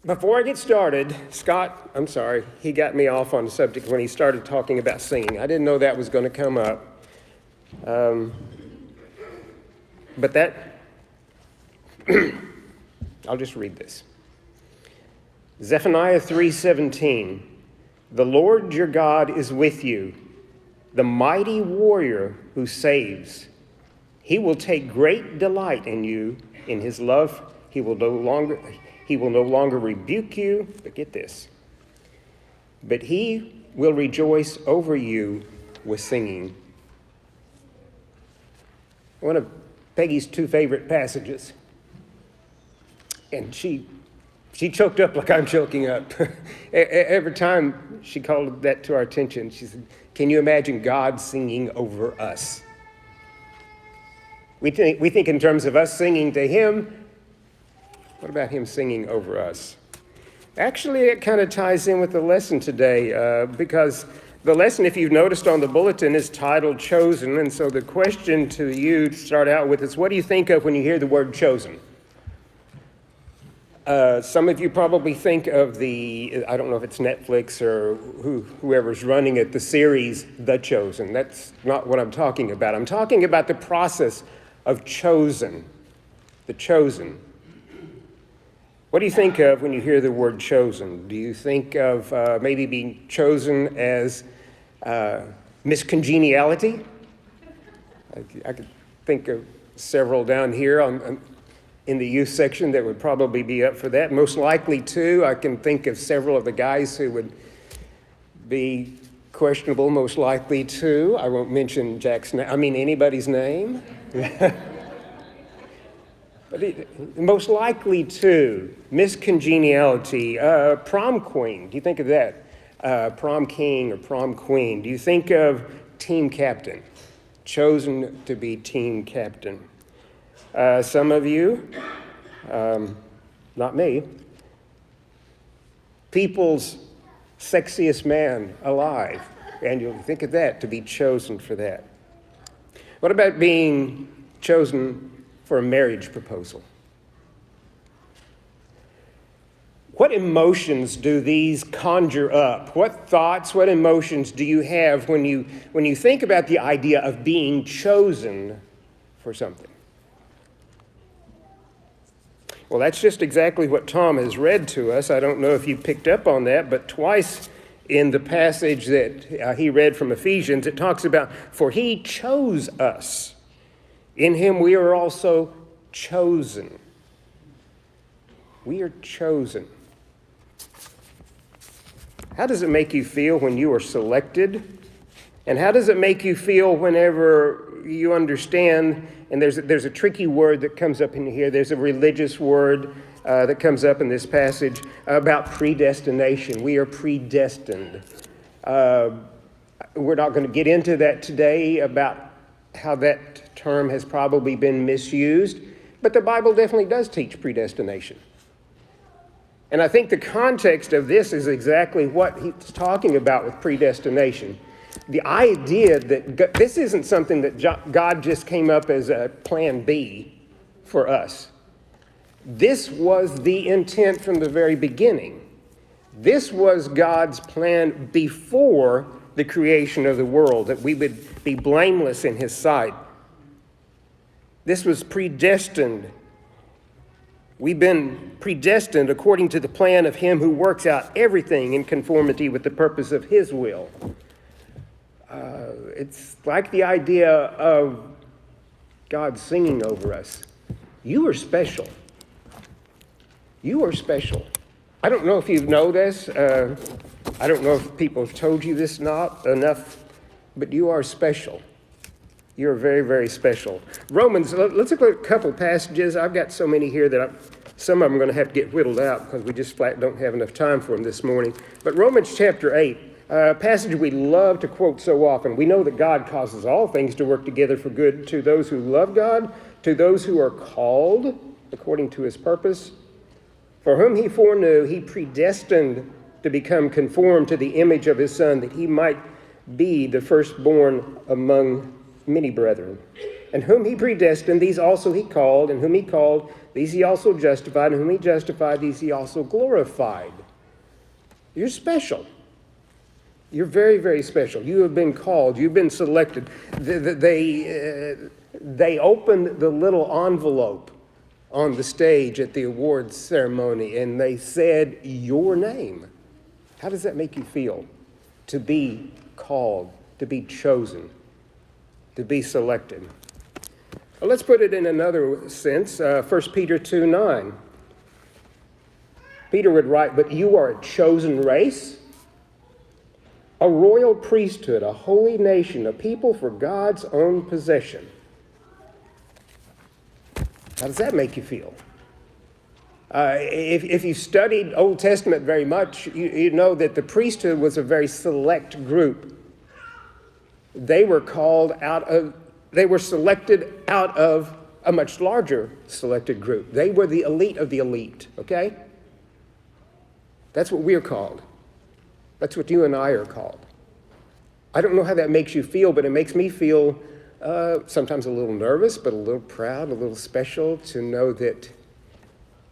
Before I get started, Scott, I'm sorry, he got me off on the subject when he started talking about singing. I didn't know that was going to come up. But that, I'll just read this. Zephaniah 3:17, the Lord your God is with you, the mighty warrior who saves. He will take great delight in you. In his love, he will no longer rebuke you, but get this, but he will rejoice over you with singing. One of Peggy's two favorite passages, and she choked up like I'm choking up. Every time she called that to our attention, she said, can you imagine God singing over us? We think in terms of us singing to him. What about him singing over us? Actually, it kind of ties in with the lesson today because the lesson, if you've noticed on the bulletin, is titled Chosen. And so the question to you to start out with is, what do you think of when you hear the word chosen? Some of you probably think of I don't know if it's Netflix or whoever's running it, the series The Chosen. That's not what I'm talking about. I'm talking about the process of chosen, the chosen. What do you think of when you hear the word chosen? Do you think of maybe being chosen as Miss Congeniality? I could think of several down here in the youth section that would probably be up for that. Most likely too, I can think of several of the guys who would be questionable, most likely too. I won't mention anybody's name. But most likely too, Miss Congeniality, prom queen. Do you think of that? Prom king or prom queen. Do you think of team captain? Chosen to be team captain. Some of you, not me, people's sexiest man alive. And you'll think of that, to be chosen for that. What about being chosen for a marriage proposal? What emotions do these conjure up? What thoughts, what emotions do you have when you think about the idea of being chosen for something? Well, that's just exactly what Tom has read to us. I don't know if you picked up on that, but twice in the passage that he read from Ephesians, it talks about, for he chose us. In him we are also chosen. We are chosen. How does it make you feel when you are selected? And how does it make you feel whenever you understand, and there's a tricky word that comes up in here, there's a religious word that comes up in this passage about predestination. We are predestined. We're not going to get into that today about how that term has probably been misused, but the Bible definitely does teach predestination. And I think the context of this is exactly what he's talking about with predestination. The idea that this isn't something that God just came up as a plan B for us. This was the intent from the very beginning. This was God's plan before the creation of the world, that we would be blameless in his sight. This was predestined. We've been predestined according to the plan of him who works out everything in conformity with the purpose of his will. It's like the idea of God singing over us. You are special. You are special. I don't know if you know this. I don't know if people have told you this not enough, but you are special. You're very, very special. Romans, let's look at a couple passages. I've got so many here that some of them are going to have to get whittled out because we just flat don't have enough time for them this morning. But Romans chapter 8, a passage we love to quote so often. We know that God causes all things to work together for good to those who love God, to those who are called according to his purpose. For whom he foreknew, he predestined to become conformed to the image of his Son, that he might be the firstborn among many brethren. And whom he predestined, these also he called. And whom he called, these he also justified. And whom he justified, these he also glorified. You're special. You're very, very special. You have been called. You've been selected. They opened the little envelope on the stage at the awards ceremony, and they said your name. How does that make you feel? To be called, to be chosen, to be selected. Well, let's put it in another sense. 1 Peter 2:9. Peter would write, but you are a chosen race, a royal priesthood, a holy nation, a people for God's own possession. How does that make you feel? If you studied Old Testament very much, you know that the priesthood was a very select group. They were selected out of a much larger selected group. They were the elite of the elite, okay? That's what we're called. That's what you and I are called. I don't know how that makes you feel, but it makes me feel sometimes a little nervous, but a little proud, a little special to know that,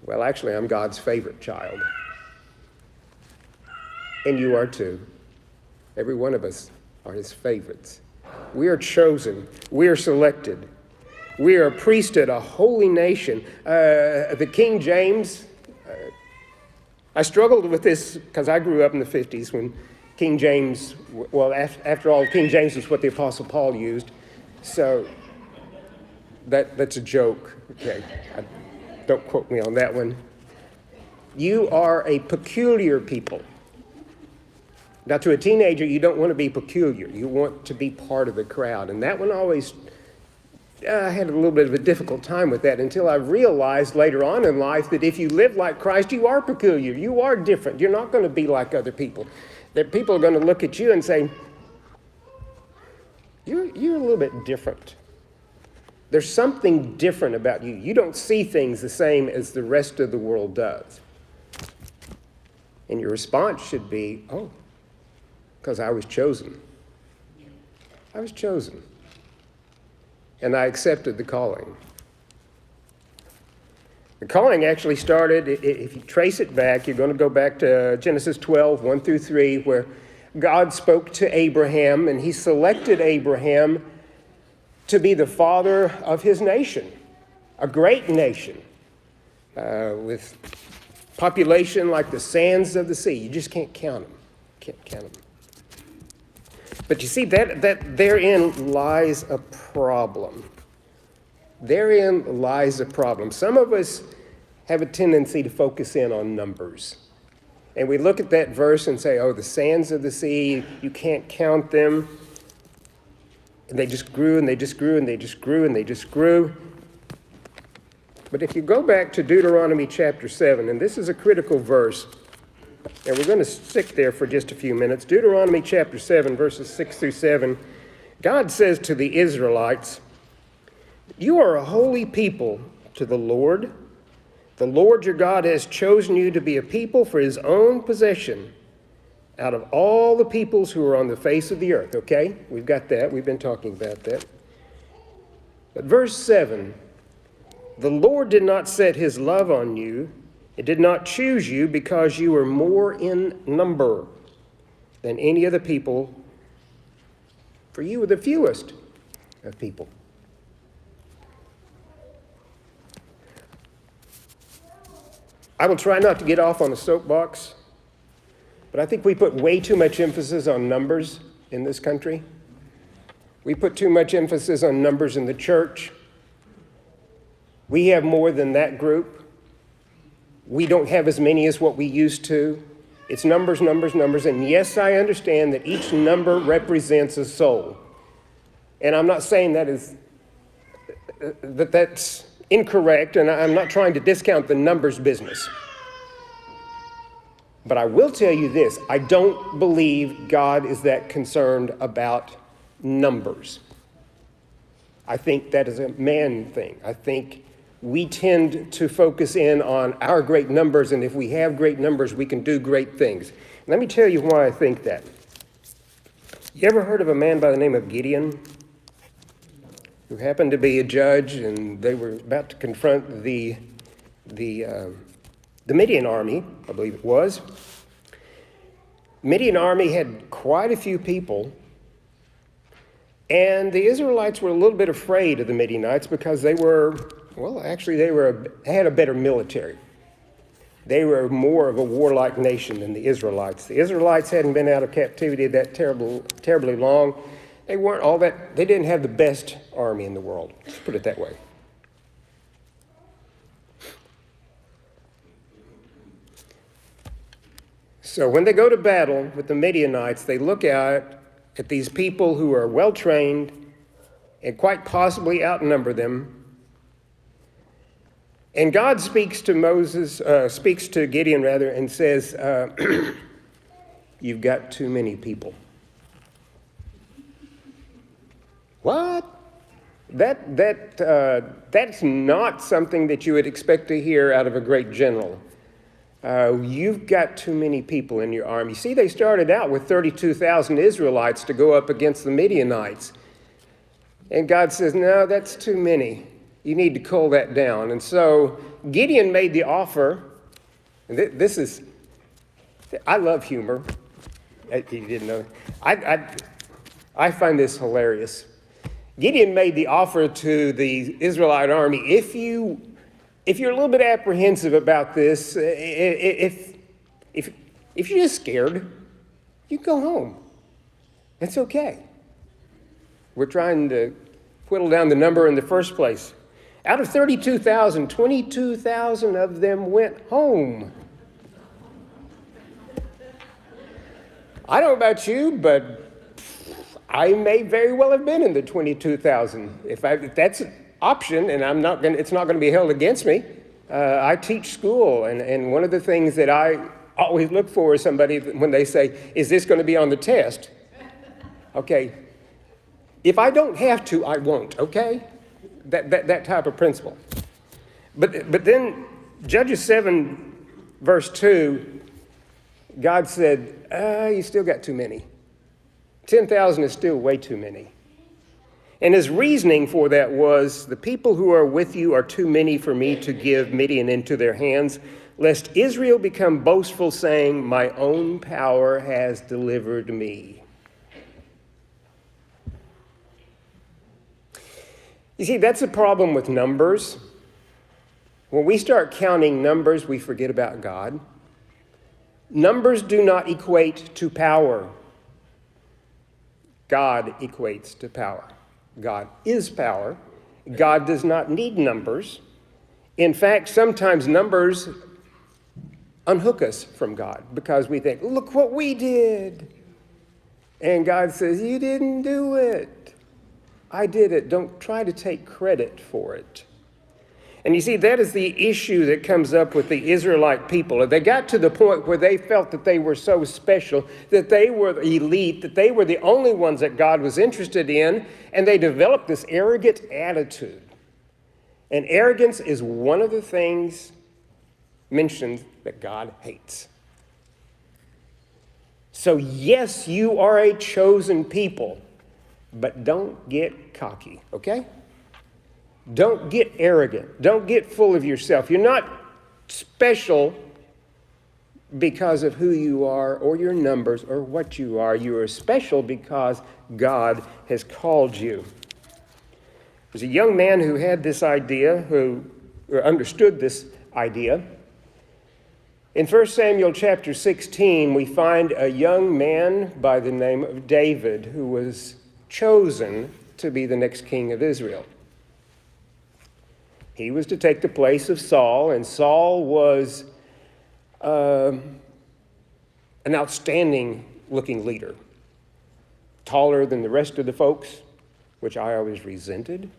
well, actually, I'm God's favorite child. And you are too. Every one of us are his favorites. We are chosen. We are selected. We are a priesthood, a holy nation. The King James, I struggled with this because I grew up in the 50s when King James, well, after all, King James is what the Apostle Paul used. So that's a joke. Okay, don't quote me on that one. You are a peculiar people. Now, to a teenager, you don't want to be peculiar. You want to be part of the crowd. And that one always, I had a little bit of a difficult time with that until I realized later on in life that if you live like Christ, you are peculiar. You are different. You're not going to be like other people. That people are going to look at you and say, you're a little bit different. There's something different about you. You don't see things the same as the rest of the world does. And your response should be, oh, because I was chosen. I was chosen. And I accepted the calling. The calling actually started, if you trace it back, you're going to go back to Genesis 12, 1 through 3, where God spoke to Abraham, and he selected Abraham to be the father of his nation, a great nation with population like the sands of the sea. You just can't count them. Can't count them. But you see, that therein lies a problem. Therein lies a problem. Some of us have a tendency to focus in on numbers. And we look at that verse and say, oh, the sands of the sea, you can't count them. And they just grew and they just grew and they just grew and they just grew. But if you go back to Deuteronomy chapter 7, and this is a critical verse, and we're going to stick there for just a few minutes. Deuteronomy chapter 7, verses 6 through 7, God says to the Israelites, you are a holy people to the Lord. The Lord your God has chosen you to be a people for his own possession out of all the peoples who are on the face of the earth. Okay, we've got that. We've been talking about that. But verse 7, the Lord did not set his love on you. It did not choose you because you were more in number than any other people, for you were the fewest of people. I will try not to get off on a soapbox, but I think we put way too much emphasis on numbers in this country. We put too much emphasis on numbers in the church. We have more than that group. We don't have as many as what we used to. It's numbers, numbers, numbers. And yes, I understand that each number represents a soul. And I'm not saying that's incorrect, and I'm not trying to discount the numbers business. But I will tell you this, I don't believe God is that concerned about numbers. I think that is a man thing. I think we tend to focus in on our great numbers, and if we have great numbers, we can do great things. Let me tell you why I think that. You ever heard of a man by the name of Gideon? who happened to be a judge, and they were about to confront the Midian army, I believe it was. Midian army had quite a few people, and the Israelites were a little bit afraid of the Midianites because they had a better military. They were more of a warlike nation than the Israelites. The Israelites hadn't been out of captivity that terribly long. They didn't have the best army in the world. Let's put it that way. So when they go to battle with the Midianites, they look at these people who are well-trained and quite possibly outnumber them. And God speaks to Gideon, and says, you've got too many people. What? That's not something that you would expect to hear out of a great general. You've got too many people in your army. See, they started out with 32,000 Israelites to go up against the Midianites. And God says, no, that's too many. You need to cull that down. And so Gideon made the offer. And I love humor. You didn't know. I find this hilarious. Gideon made the offer to the Israelite army, if you're a little bit apprehensive about this, if you're just scared, you go home. It's okay. We're trying to whittle down the number in the first place. Out of 32,000, 22,000 of them went home. I don't know about you, but I may very well have been in the 22,000. If that's an option, and it's not going to be held against me. I teach school, and one of the things that I always look for is somebody when they say, "Is this going to be on the test?" Okay. If I don't have to, I won't. Okay. That type of principle. But then Judges 7, verse 2, God said, you still got too many. 10,000 is still way too many. And his reasoning for that was, the people who are with you are too many for me to give Midian into their hands, lest Israel become boastful, saying, my own power has delivered me. You see, that's a problem with numbers. When we start counting numbers, we forget about God. Numbers do not equate to power. God equates to power. God is power. God does not need numbers. In fact, sometimes numbers unhook us from God because we think, look what we did. And God says, you didn't do it. I did it. Don't try to take credit for it. And you see, that is the issue that comes up with the Israelite people. They got to the point where they felt that they were so special, that they were elite, that they were the only ones that God was interested in, and they developed this arrogant attitude. And arrogance is one of the things mentioned that God hates. So yes, you are a chosen people, but don't get cocky, okay? Don't get arrogant. Don't get full of yourself. You're not special because of who you are or your numbers or what you are. You are special because God has called you. There's a young man who had this idea, who understood this idea. In 1 Samuel chapter 16, we find a young man by the name of David who was chosen to be the next king of Israel. He was to take the place of Saul, and Saul was an outstanding looking leader, taller than the rest of the folks, which I always resented.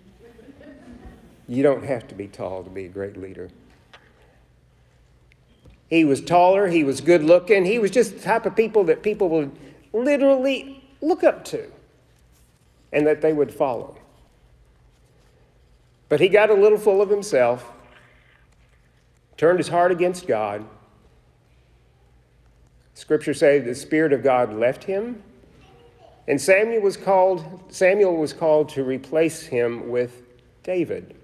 You don't have to be tall to be a great leader. He was taller, he was good looking, he was just the type of people that people would literally look up to and that they would follow. But he got a little full of himself, turned his heart against God. Scripture says the Spirit of God left him, And Samuel was called to replace him with David,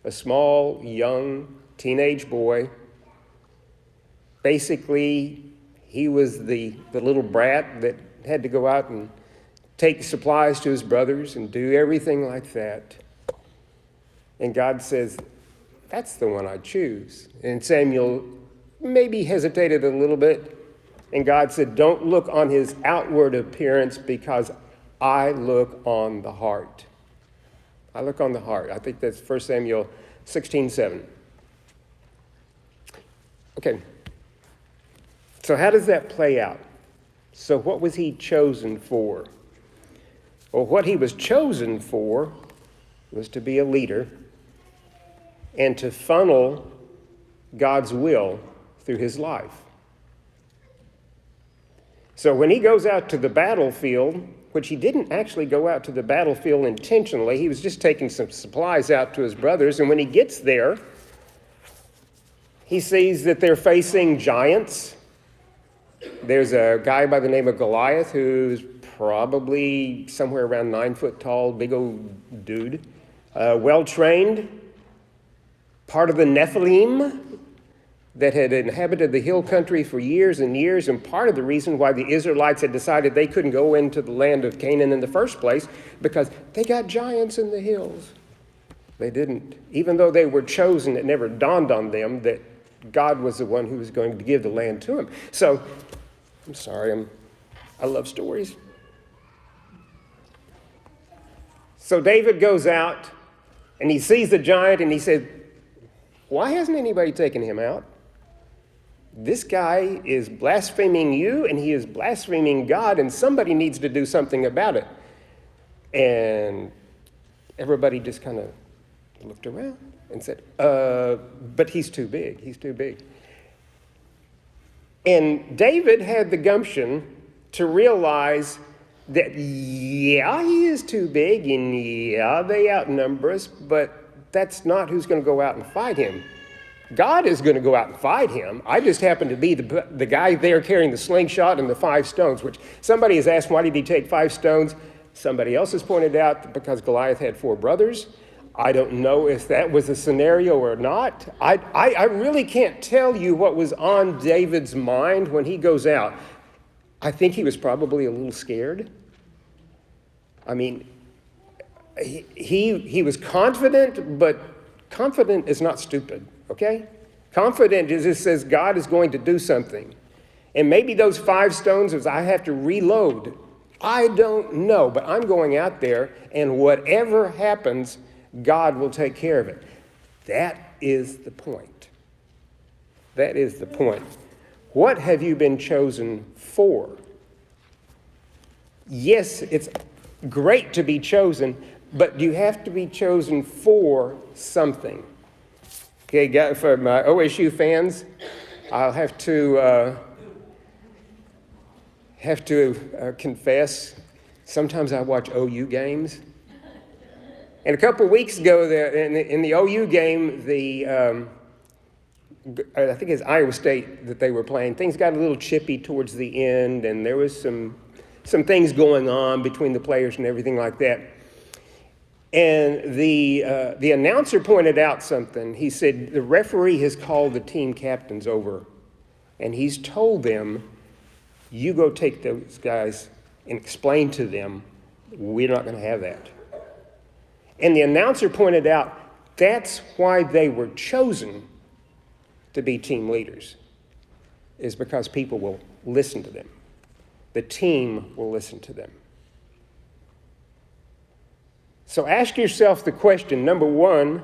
a small, young, teenage boy. Basically, he was the little brat that had to go out and take supplies to his brothers and do everything like that. And God says, that's the one I choose. And Samuel maybe hesitated a little bit. And God said, don't look on his outward appearance, because I look on the heart. I look on the heart. I think that's 1 Samuel 16:7. Okay. So how does that play out? So what was he chosen for? Well, what he was chosen for was to be a leader and to funnel God's will through his life. So when he goes out to the battlefield, which he didn't actually go out to the battlefield intentionally, he was just taking some supplies out to his brothers, and when he gets there, he sees that they're facing giants. There's a guy by the name of Goliath who's probably somewhere around 9 foot tall, big old dude, well-trained, part of the Nephilim that had inhabited the hill country for years and years, and part of the reason why the Israelites had decided they couldn't go into the land of Canaan in the first place, because they got giants in the hills. They didn't. Even though they were chosen, it never dawned on them that God was the one who was going to give the land to them. So, I'm sorry, I love stories. So David goes out, and he sees the giant, and he said, why hasn't anybody taken him out? This guy is blaspheming you, and he is blaspheming God, and somebody needs to do something about it. And everybody just kind of looked around and said, but he's too big. He's too big. And David had the gumption to realize that, yeah, he is too big, and yeah, they outnumber us, but that's not who's going to go out and fight him. God is going to go out and fight him. I just happen to be the guy there carrying the slingshot and the 5 stones, which somebody has asked, why did he take 5 stones? Somebody else has pointed out because Goliath had 4 brothers. I don't know if that was a scenario or not. I really can't tell you what was on David's mind when he goes out. I think he was probably a little scared. I mean, he was confident, but confident is not stupid, okay? Confident is just says God is going to do something. And maybe those 5 stones is I have to reload. I don't know, but I'm going out there, and whatever happens, God will take care of it. That is the point. That is the point. What have you been chosen for? Yes, it's great to be chosen, but you have to be chosen for something. Okay, for my OSU fans, I'll have to confess, sometimes I watch OU games. And a couple of weeks ago, in the OU game, I think it's Iowa State that they were playing, things got a little chippy towards the end, and there was some things going on between the players and everything like that. And the announcer pointed out something. He said, the referee has called the team captains over, and he's told them, you go take those guys and explain to them, we're not going to have that. And the announcer pointed out, that's why they were chosen to be team leaders, is because people will listen to them. The team will listen to them. So ask yourself the question, number one,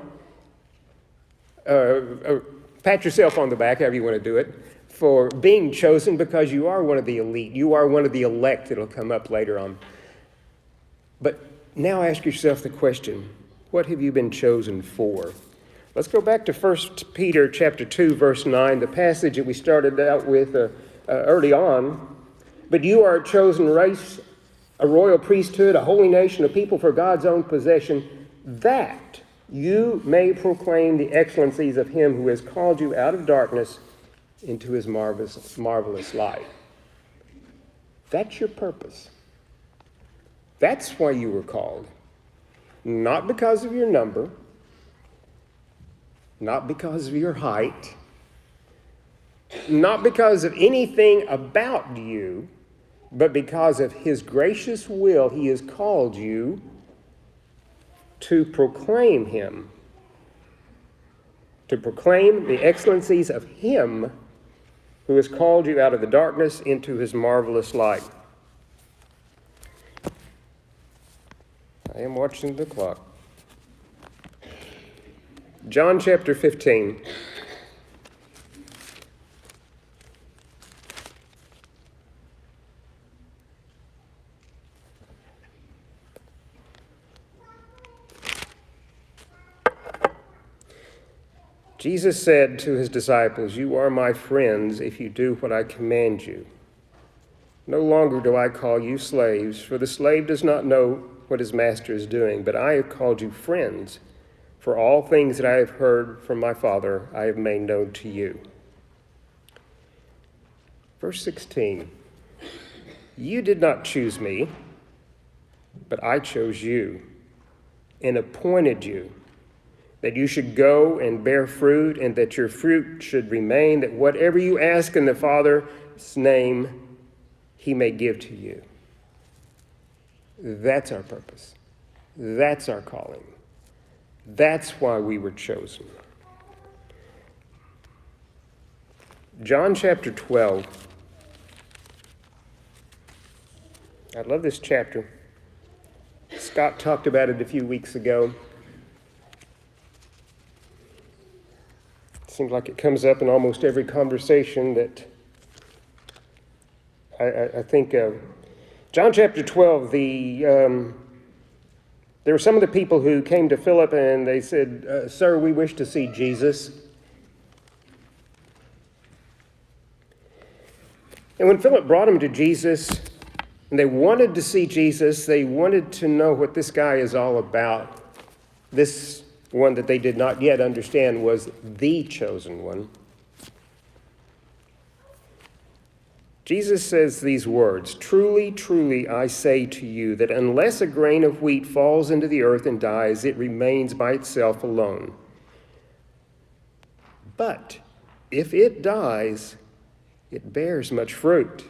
pat yourself on the back, however you want to do it, for being chosen because you are one of the elite. You are one of the elect. It'll come up later on. But now ask yourself the question, what have you been chosen for? Let's go back to 1 Peter chapter 2, verse 9, the passage that we started out with early on. But you are a chosen race, a royal priesthood, a holy nation, a people for God's own possession, that you may proclaim the excellencies of him who has called you out of darkness into his marvelous light. That's your purpose. That's why you were called. Not because of your number, not because of your height, not because of anything about you, but because of his gracious will, he has called you to proclaim him, to proclaim the excellencies of him who has called you out of the darkness into his marvelous light. I am watching the clock. John chapter 15. Jesus said to his disciples, "You are my friends if you do what I command you. No longer do I call you slaves, for the slave does not know what his master is doing, but I have called you friends, for all things that I have heard from my Father I have made known to you." Verse 16, "You did not choose me, but I chose you and appointed you, that you should go and bear fruit, and that your fruit should remain, that whatever you ask in the Father's name, he may give to you." That's our purpose. That's our calling. That's why we were chosen. John chapter 12. I love this chapter. Scott talked about it a few weeks ago. Seems like it comes up in almost every conversation that I think of. John chapter 12, there were some of the people who came to Philip and they said, "Sir, we wish to see Jesus." And when Philip brought them to Jesus, and they wanted to see Jesus, they wanted to know what this guy is all about. This one that they did not yet understand was the chosen one. Jesus says these words, "Truly, truly, I say to you that unless a grain of wheat falls into the earth and dies, it remains by itself alone. But if it dies, it bears much fruit.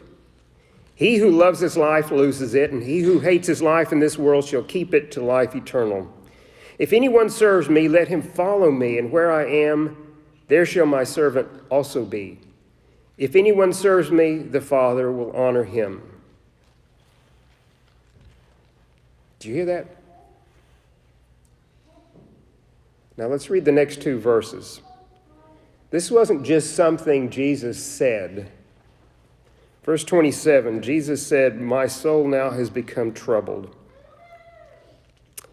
He who loves his life loses it, and he who hates his life in this world shall keep it to life eternal. If anyone serves me, let him follow me, and where I am, there shall my servant also be. If anyone serves me, the Father will honor him." Do you hear that? Now let's read the next two verses. This wasn't just something Jesus said. Verse 27, Jesus said, "My soul now has become troubled.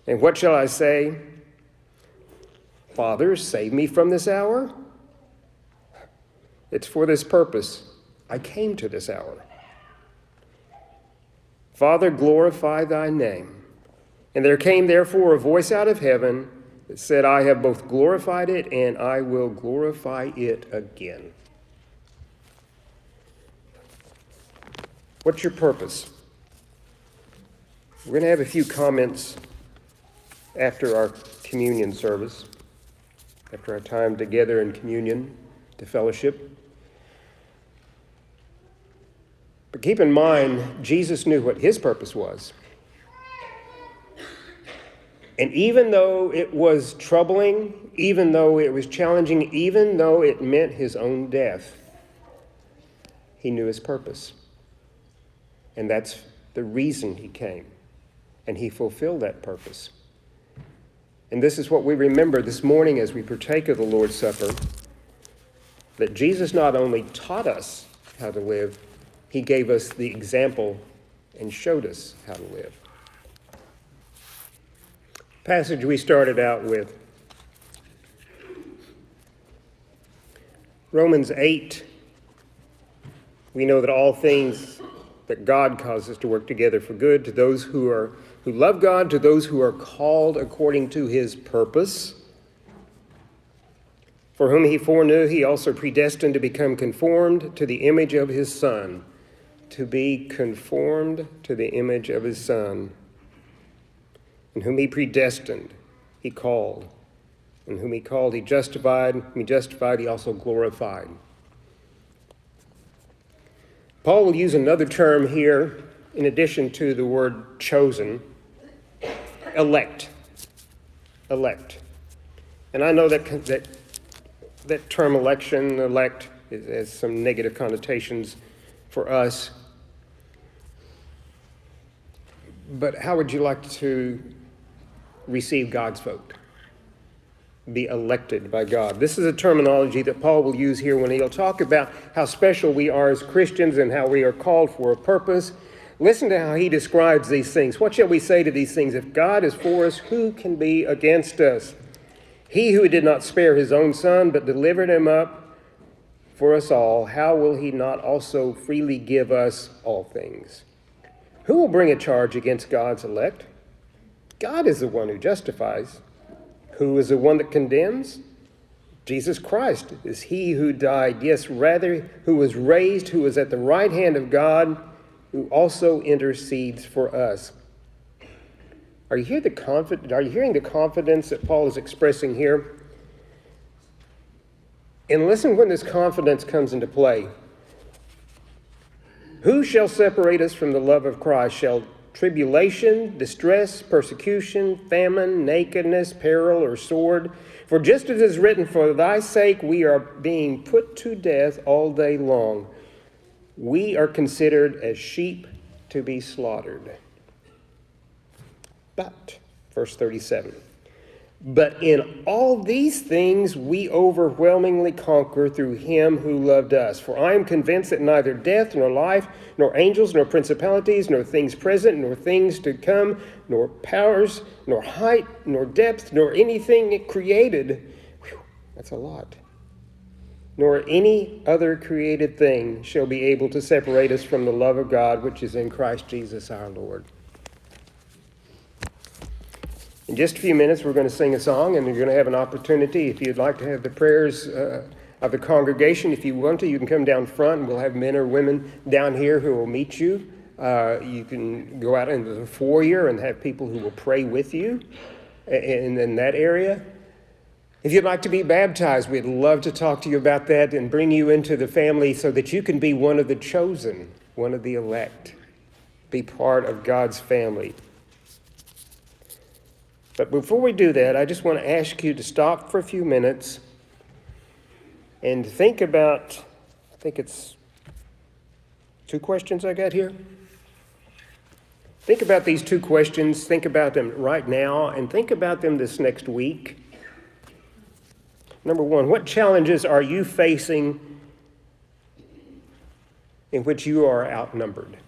And what shall I say? Father, save me from this hour? It's for this purpose I came to this hour. Father, glorify thy name." And there came therefore a voice out of heaven that said, "I have both glorified it, and I will glorify it again." What's your purpose? We're going to have a few comments after our communion service, after our time together in communion, to fellowship. But keep in mind, Jesus knew what his purpose was. And even though it was troubling, even though it was challenging, even though it meant his own death, he knew his purpose. And that's the reason he came. And he fulfilled that purpose. And this is what we remember this morning as we partake of the Lord's Supper, that Jesus not only taught us how to live, he gave us the example and showed us how to live. Passage we started out with, Romans 8. We know that all things that God causes to work together for good to those who love God, to those who are called according to his purpose. For whom he foreknew, he also predestined to become conformed to the image of his Son. To be conformed to the image of his Son. And whom he predestined, he called. And whom he called, he justified. Whom he justified, he also glorified. Paul will use another term here in addition to the word chosen, elect. Elect. And I know that term election, elect, has some negative connotations for us. But how would you like to receive God's vote? Be elected by God. This is a terminology that Paul will use here when he'll talk about how special we are as Christians and how we are called for a purpose. Listen to how he describes these things. What shall we say to these things? If God is for us, who can be against us? He who did not spare his own son, but delivered him up for us all, how will he not also freely give us all things? Who will bring a charge against God's elect? God is the one who justifies. Who is the one that condemns? Jesus Christ is he who died, yes, rather, who was raised, who is at the right hand of God, who also intercedes for us. Are you hearing the confidence that Paul is expressing here? And listen when this confidence comes into play. Who shall separate us from the love of Christ? Shall tribulation, distress, persecution, famine, nakedness, peril, or sword? For just as it is written, for thy sake we are being put to death all day long. We are considered as sheep to be slaughtered. But, verse 37, but in all these things we overwhelmingly conquer through him who loved us. For I am convinced that neither death, nor life, nor angels, nor principalities, nor things present, nor things to come, nor powers, nor height, nor depth, nor anything created, that's a lot, nor any other created thing shall be able to separate us from the love of God, which is in Christ Jesus our Lord. In just a few minutes, we're going to sing a song, and you're going to have an opportunity. If you'd like to have the prayers of the congregation, if you want to, you can come down front, and we'll have men or women down here who will meet you. You can go out into the foyer and have people who will pray with you in that area. If you'd like to be baptized, we'd love to talk to you about that and bring you into the family so that you can be one of the chosen, one of the elect, be part of God's family. But before we do that, I just want to ask you to stop for a few minutes and think about, I think it's 2 questions I got here. Think about these 2 questions. Think about them right now and think about them this next week. Number 1, what challenges are you facing in which you are outnumbered?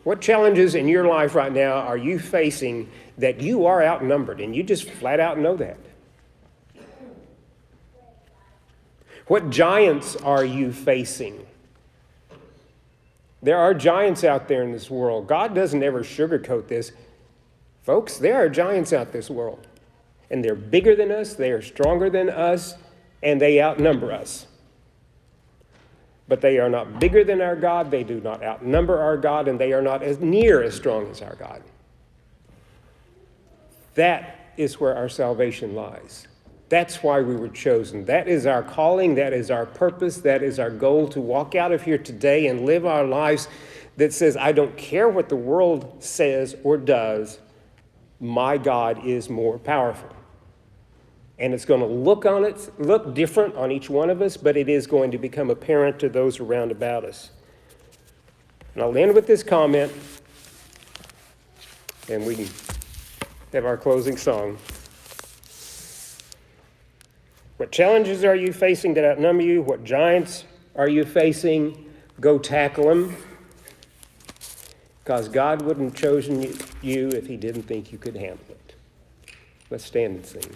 What challenges in your life right now are you facing that you are outnumbered, and you just flat out know that? What giants are you facing? There are giants out there in this world. God doesn't ever sugarcoat this. Folks, there are giants out this world, and they're bigger than us, they are stronger than us, and they outnumber us. But they are not bigger than our God, they do not outnumber our God, and they are not as near as strong as our God. That is where our salvation lies. That's why we were chosen. That is our calling. That is our purpose. That is our goal, to walk out of here today and live our lives that says, I don't care what the world says or does. My God is more powerful. And it's going to look different on each one of us, but it is going to become apparent to those around about us. And I'll end with this comment, and we can have our closing song. What challenges are you facing that outnumber you? What giants are you facing? Go tackle them. Because God wouldn't have chosen you if he didn't think you could handle it. Let's stand and sing.